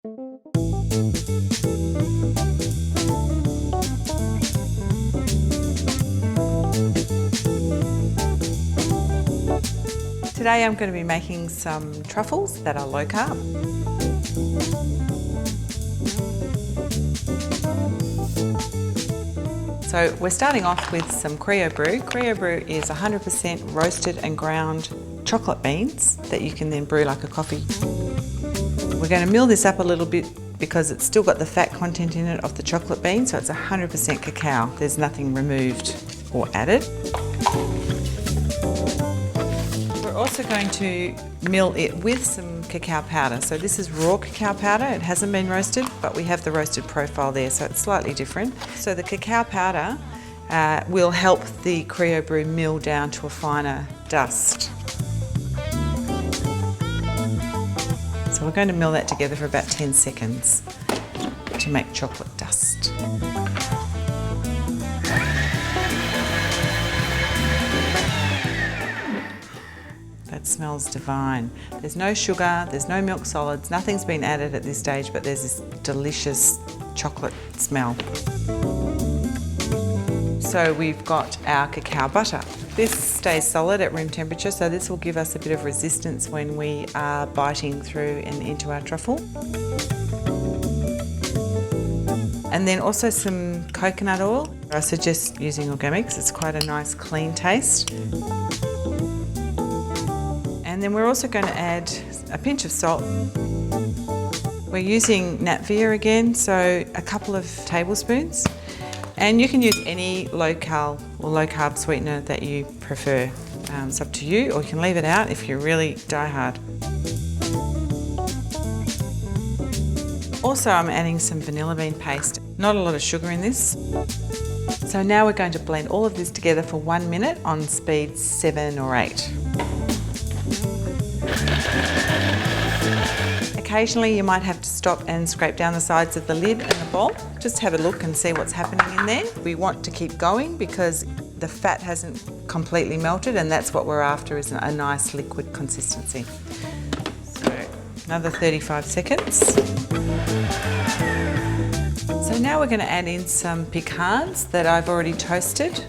Today I'm going to be making some truffles that are low carb. So we're starting off with some Crio Brü. Crio Brü is 100% roasted and ground chocolate beans that you can then brew like a coffee. We're going to mill this up a little bit because it's still got the fat content in it of the chocolate bean, so it's 100% cacao. There's nothing removed or added. We're also going to mill it with some cacao powder. So this is raw cacao powder. It hasn't been roasted, but we have the roasted profile there, so it's slightly different. So the cacao powder will help the Crio Brü mill down to a finer dust. So we're going to mill that together for about 10 seconds to make chocolate dust. That smells divine. There's no sugar, there's no milk solids, nothing's been added at this stage, but there's this delicious chocolate smell. So we've got our cacao butter. This stays solid at room temperature, so this will give us a bit of resistance when we are biting through and into our truffle. And then also some coconut oil. I suggest using organics, it's quite a nice clean taste. And then we're also going to add a pinch of salt. We're using nat Via again, so a couple of tablespoons. And you can use any low-cal or low-carb sweetener that you prefer. It's up to you, or you can leave it out if you really die hard. Also, I'm adding some vanilla bean paste. Not a lot of sugar in this. So now we're going to blend all of this together for 1 minute on speed 7 or 8. Occasionally you might have to stop and scrape down the sides of the lid and the bowl. Just have a look and see what's happening in there. We want to keep going because the fat hasn't completely melted, and that's what we're after, is a nice liquid consistency. So another 35 seconds. So now we're going to add in some pecans that I've already toasted.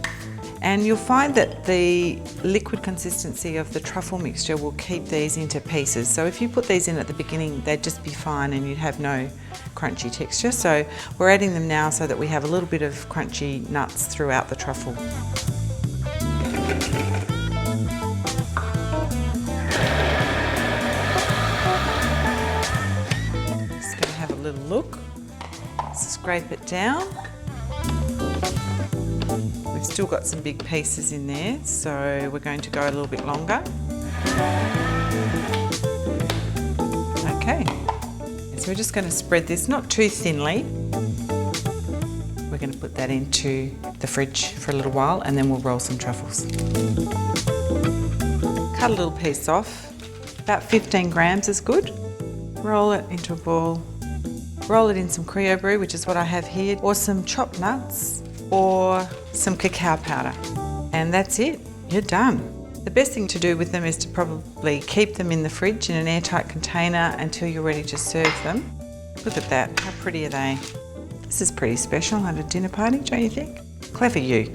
And you'll find that the liquid consistency of the truffle mixture will keep these into pieces. So if you put these in at the beginning, they'd just be fine and you'd have no crunchy texture. So we're adding them now so that we have a little bit of crunchy nuts throughout the truffle. Just going to have a little look, scrape it down. We've still got some big pieces in there, so we're going to go a little bit longer. Okay, so we're just going to spread this, not too thinly. We're going to put that into the fridge for a little while, and then we'll roll some truffles. Cut a little piece off, about 15 grams is good. Roll it into a ball. Roll it in some Crio Brü, which is what I have here, or some chopped nuts, or some cacao powder. And that's it, you're done. The best thing to do with them is to probably keep them in the fridge in an airtight container until you're ready to serve them. Look at that, how pretty are they? This is pretty special at a dinner party, don't you think? Clever you.